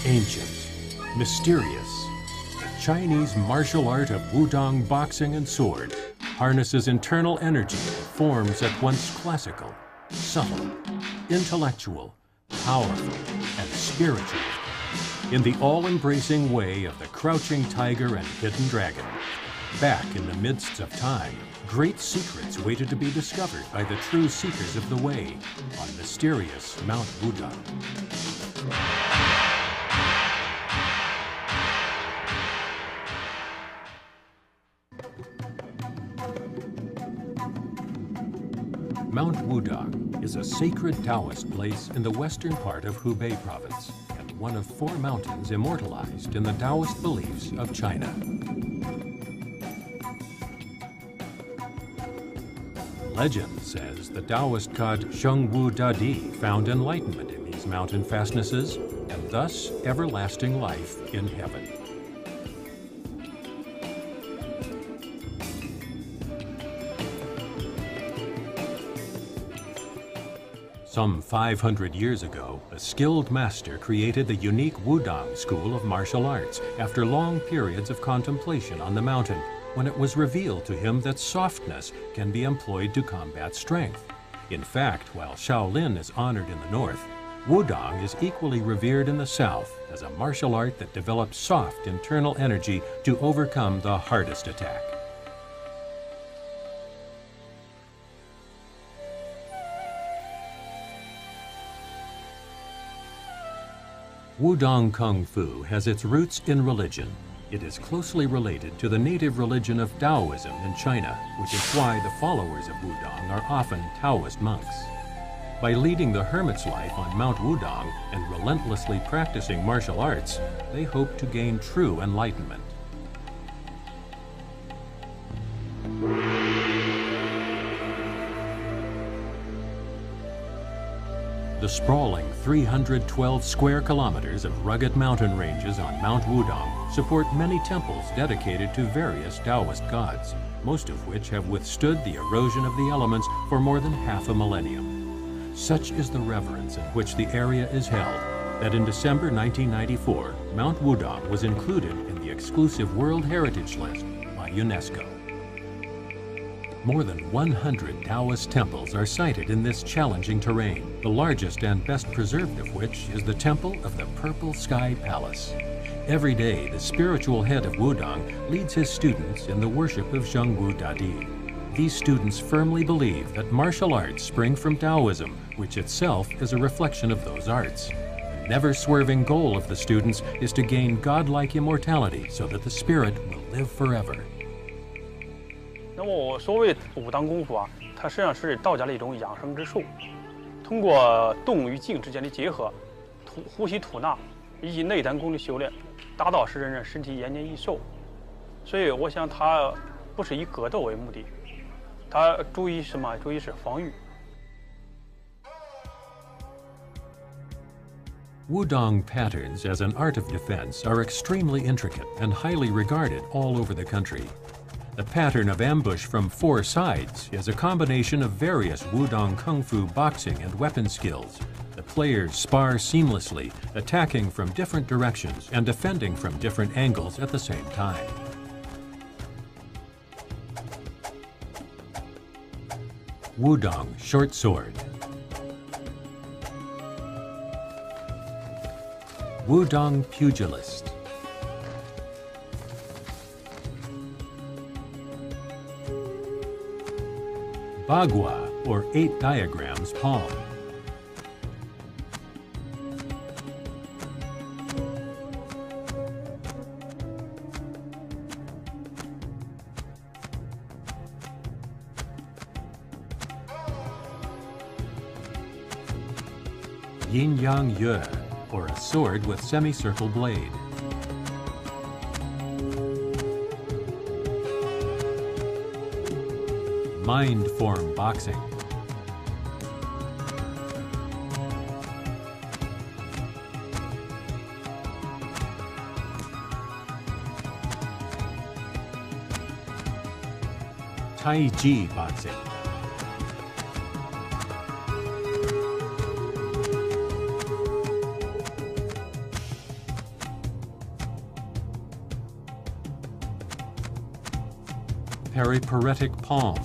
Ancient, mysterious, the Chinese martial art of Wudang boxing and sword harnesses internal energy in forms at once classical, subtle, intellectual, powerful, and spiritual, in the all-embracing way of the crouching tiger and hidden dragon. Back in the midst of time, great secrets waited to be discovered by the true seekers of the way on mysterious Mount Wudang. Mount Wudang is a sacred Taoist place in the western part of Hubei province and one of 4 mountains immortalized in the Taoist beliefs of China. Legend says the Taoist god Shengwu Dadi found enlightenment in these mountain fastnesses and thus everlasting life in heaven. Some 500 years ago, a skilled master created the unique Wudang school of martial arts after long periods of contemplation on the mountain, when it was revealed to him that softness can be employed to combat strength. In fact, while Shaolin is honored in the north, Wudang is equally revered in the south as a martial art that develops soft internal energy to overcome the hardest attack. Wudang Kung Fu has its roots in religion. It is closely related to the native religion of Taoism in China, which is why the followers of Wudang are often Taoist monks. By leading the hermit's life on Mount Wudang and relentlessly practicing martial arts, they hope to gain true enlightenment. The sprawling 312 square kilometers of rugged mountain ranges on Mount Wudang support many temples dedicated to various Taoist gods, most of which have withstood the erosion of the elements for more than half a millennium. Such is the reverence in which the area is held that in December 1994, Mount Wudang was included in the exclusive World Heritage List by UNESCO. More than 100 Taoist temples are sited in this challenging terrain, the largest and best preserved of which is the Temple of the Purple Sky Palace. Every day, the spiritual head of Wudang leads his students in the worship of Shengwu Dadi. These students firmly believe that martial arts spring from Taoism, which itself is a reflection of those arts. The never-swerving goal of the students is to gain godlike immortality so that the spirit will live forever. 那么我所谓武当功夫啊，它实际上是道家的一种养生之术，通过动与静之间的结合，呼吸吐纳以及内丹功的修炼，达到使人身体延年益寿。所以我想它不是以格斗为目的，它注意什么？注意是防御。 Wudang patterns as an art of defense are extremely intricate and highly regarded all over the country. The pattern of ambush from 4 sides is a combination of various Wudang Kung Fu boxing and weapon skills. The players spar seamlessly, attacking from different directions and defending from different angles at the same time. Wudang Short Sword. Wudang Pugilist. Bagua, or 8 diagrams palm. Yin-yang yue, or a sword with semicircle blade. Mind form boxing. Tai Chi boxing. periparetic palm.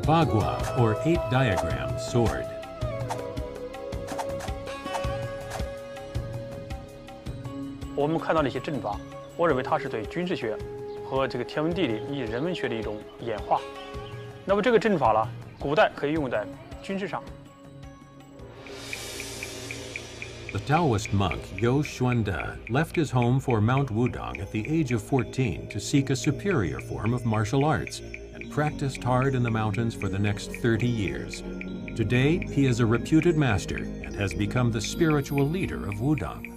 Bagua, or 8-diagram sword.我们看到的一些阵法，我认为它是对军事学和这个天文地理以及人文学的一种演化。那么这个阵法呢，古代可以用在军事上。 The Taoist monk Yo Xuande left his home for Mount Wudang at the age of 14 to seek a superior form of martial arts and practiced hard in the mountains for the next 30 years. Today, he is a reputed master and has become the spiritual leader of Wudang.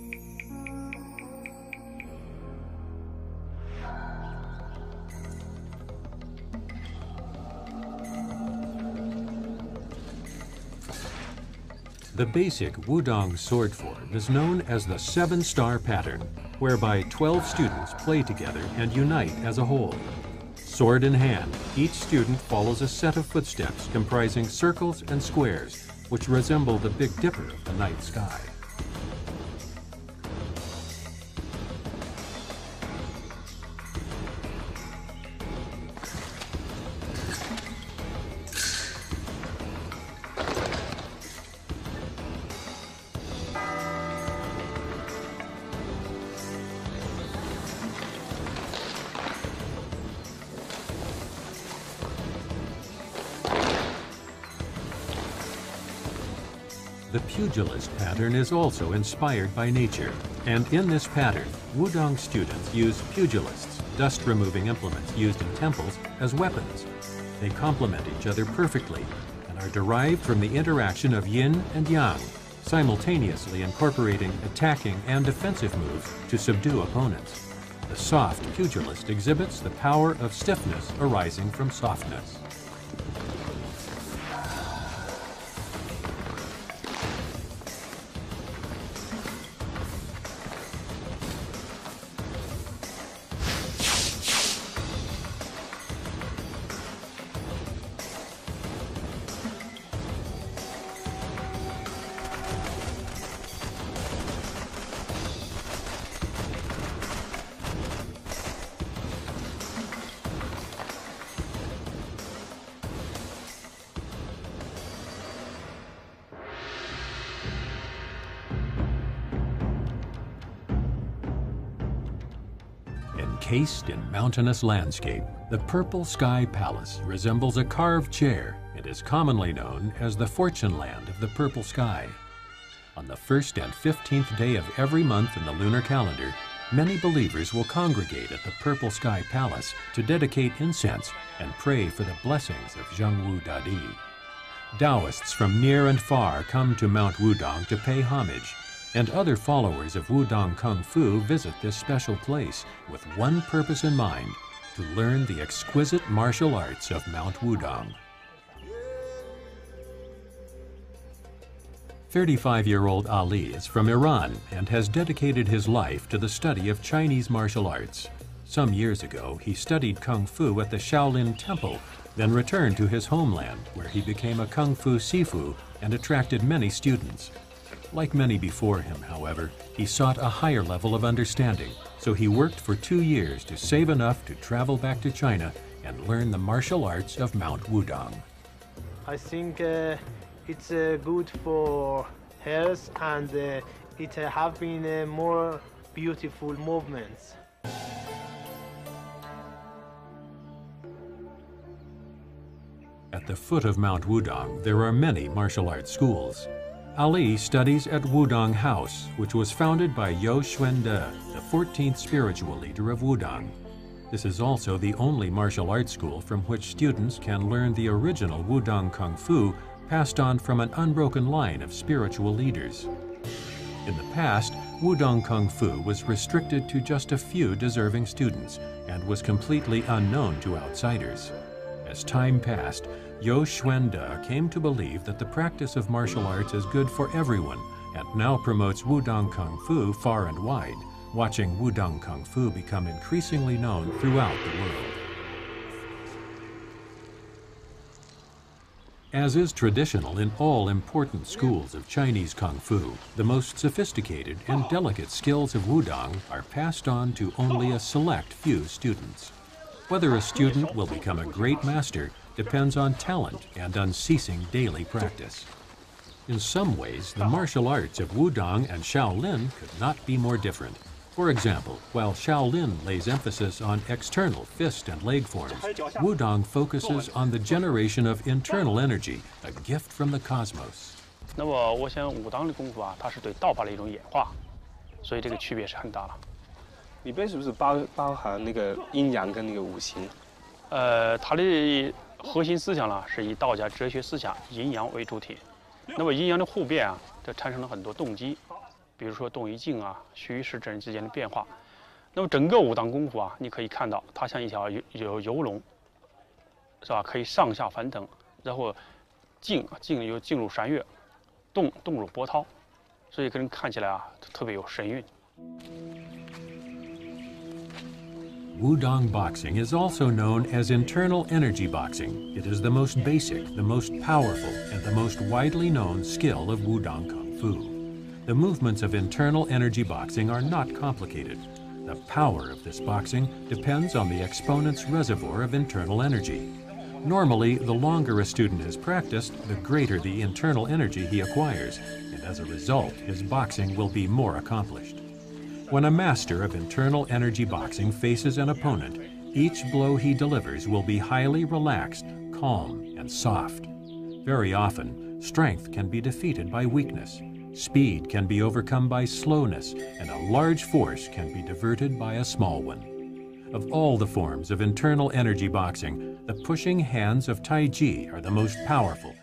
The basic Wudang sword form is known as the 7-star pattern, whereby 12 students play together and unite as a whole. Sword in hand, each student follows a set of footsteps comprising circles and squares, which resemble the Big Dipper of the night sky. The pugilist pattern is also inspired by nature, and in this pattern, Wudang students use pugilists, dust-removing implements used in temples, as weapons. They complement each other perfectly and are derived from the interaction of yin and yang, simultaneously incorporating attacking and defensive moves to subdue opponents. The soft pugilist exhibits the power of stiffness arising from softness. Encased in mountainous landscape, the Purple Sky Palace resembles a carved chair and is commonly known as the Fortune Land of the Purple Sky. On the 1st and 15th day of every month in the lunar calendar, many believers will congregate at the Purple Sky Palace to dedicate incense and pray for the blessings of Zhengwu Dadi. Taoists from near and far come to Mount Wudang to pay homage, and other followers of Wudang Kung Fu visit this special place with one purpose in mind: to learn the exquisite martial arts of Mount Wudang. 35-year-old Ali is from Iran and has dedicated his life to the study of Chinese martial arts. Some years ago, he studied Kung Fu at the Shaolin Temple, then returned to his homeland, where he became a Kung Fu Sifu and attracted many students. Like many before him, however, he sought a higher level of understanding, so he worked for 2 years to save enough to travel back to China and learn the martial arts of Mount Wudang. I think it's good for health, and it have been more beautiful movements. At the foot of Mount Wudang, there are many martial arts schools. Ali studies at Wudang House, which was founded by Yo Xuande, the 14th spiritual leader of Wudang. This is also the only martial arts school from which students can learn the original Wudang Kung Fu passed on from an unbroken line of spiritual leaders. In the past, Wudang Kung Fu was restricted to just a few deserving students and was completely unknown to outsiders. As time passed, Yo Xuande came to believe that the practice of martial arts is good for everyone and now promotes Wudang Kung Fu far and wide, watching Wudang Kung Fu become increasingly known throughout the world. As is traditional in all important schools of Chinese Kung Fu, the most sophisticated and delicate skills of Wudang are passed on to only a select few students. Whether a student will become a great master depends on talent and unceasing daily practice. In some ways, the martial arts of Wudang and Shaolin could not be more different. For example, while Shaolin lays emphasis on external fist and leg forms, Wudang focuses on the generation of internal energy, a gift from the cosmos. 那么我想武当的功夫啊，它是对道法的一种演化，所以这个区别是很大了。里边是不是包含那个阴阳跟那个五行？它的核心思想呢，是以道家哲学思想阴阳为主体。那么阴阳的互变啊，这产生了很多动机。 比如说动与静啊、虚实之间的变化，那么整个武当功夫啊，你可以看到它像一条游龙，是吧？可以上下翻腾，然后静又静入山岳，动入波涛，所以给人看起来啊特别有神韵。 Wudang boxing is also known as internal energy boxing. It is the most basic, the most powerful, and the most widely known skill of Wudang Kung Fu. The movements of internal energy boxing are not complicated. The power of this boxing depends on the exponent's reservoir of internal energy. Normally, the longer a student has practiced, the greater the internal energy he acquires, and as a result, his boxing will be more accomplished. When a master of internal energy boxing faces an opponent, each blow he delivers will be highly relaxed, calm, and soft. Very often, strength can be defeated by weakness. Speed can be overcome by slowness, and a large force can be diverted by a small one. Of all the forms of internal energy boxing, the pushing hands of Tai Chi are the most powerful